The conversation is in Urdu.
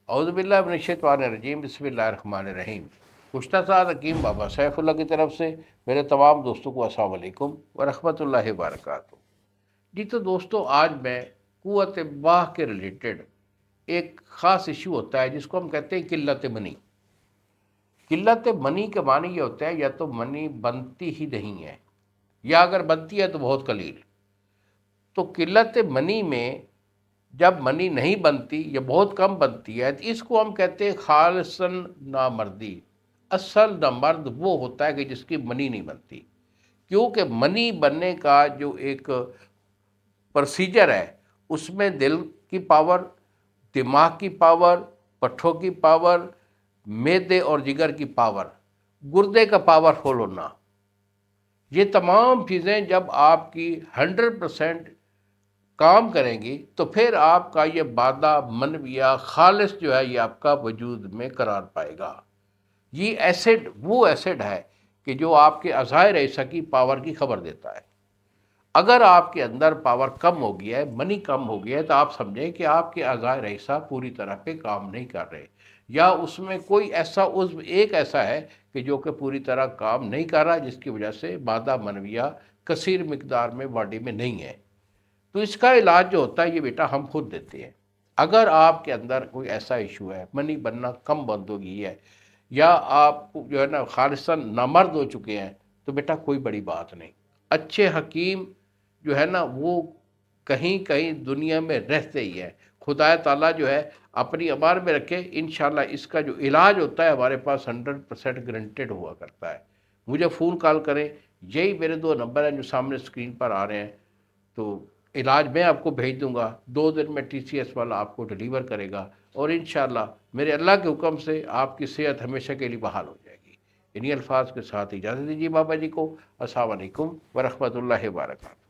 اعوذ باللہ من الشیطان الرجیم، بسم اللہ الرحمن الرحیم۔ گزشتہ سال حکیم بابا سیف اللہ کی طرف سے میرے تمام دوستوں کو السلام علیکم ورحمۃ اللہ وبرکاتہ۔ جی تو دوستوں، آج میں قوت باہ کے ریلیٹڈ ایک خاص ایشو ہوتا ہے جس کو ہم کہتے ہیں قلت منی۔ قلت منی کے معنی یہ ہوتا ہے یا تو منی بنتی ہی نہیں ہے، یا اگر بنتی ہے تو بہت قلیل۔ تو قلت منی میں جب منی نہیں بنتی یا بہت کم بنتی ہے تو اس کو ہم کہتے ہیں خالصاً نامردی۔ اصل نامرد وہ ہوتا ہے کہ جس کی منی نہیں بنتی، کیونکہ منی بننے کا جو ایک پروسیجر ہے اس میں دل کی پاور، دماغ کی پاور، پٹھوں کی پاور، معدے اور جگر کی پاور، گردے کا پاور فل ہونا، یہ تمام چیزیں جب آپ کی 100% کام کریں گی تو پھر آپ کا یہ مادہ منویہ خالص جو ہے یہ آپ کا وجود میں قرار پائے گا۔ یہ ایسڈ وہ ایسڈ ہے کہ جو آپ کے اعضائے رئیسہ کی پاور کی خبر دیتا ہے۔ اگر آپ کے اندر پاور کم ہو گیا ہے، منی کم ہو گیا ہے، تو آپ سمجھیں کہ آپ کے اعضائے رئیسہ پوری طرح پہ کام نہیں کر رہے، یا اس میں کوئی ایسا عضو ایک ایسا ہے کہ جو کہ پوری طرح کام نہیں کر رہا، جس کی وجہ سے مادہ منویہ کثیر مقدار میں باڈی میں نہیں ہے۔ تو اس کا علاج جو ہوتا ہے یہ بیٹا ہم خود دیتے ہیں۔ اگر آپ کے اندر کوئی ایسا ایشو ہے، منی بننا کم بند ہو گئی ہے، یا آپ جو ہے نا خالصاً نامرد ہو چکے ہیں، تو بیٹا کوئی بڑی بات نہیں۔ اچھے حکیم جو ہے نا وہ کہیں کہیں دنیا میں رہتے ہی ہیں۔ خدا تعالیٰ جو ہے اپنی امان میں رکھے، انشاءاللہ اس کا جو علاج ہوتا ہے ہمارے پاس 100% گرنٹڈ ہوا کرتا ہے۔ مجھے فون کال کریں، یہی میرے 2 نمبر ہیں جو سامنے اسکرین پر آ رہے ہیں، تو علاج میں آپ کو بھیج دوں گا۔ 2 دن میں ٹی سی ایس والا آپ کو ڈیلیور کرے گا، اور انشاءاللہ میرے اللہ کے حکم سے آپ کی صحت ہمیشہ کے لیے بحال ہو جائے گی۔ انہی الفاظ کے ساتھ اجازت دیجیے بابا جی کو۔ السلام علیکم ورحمۃ اللہ وبرکاتہ۔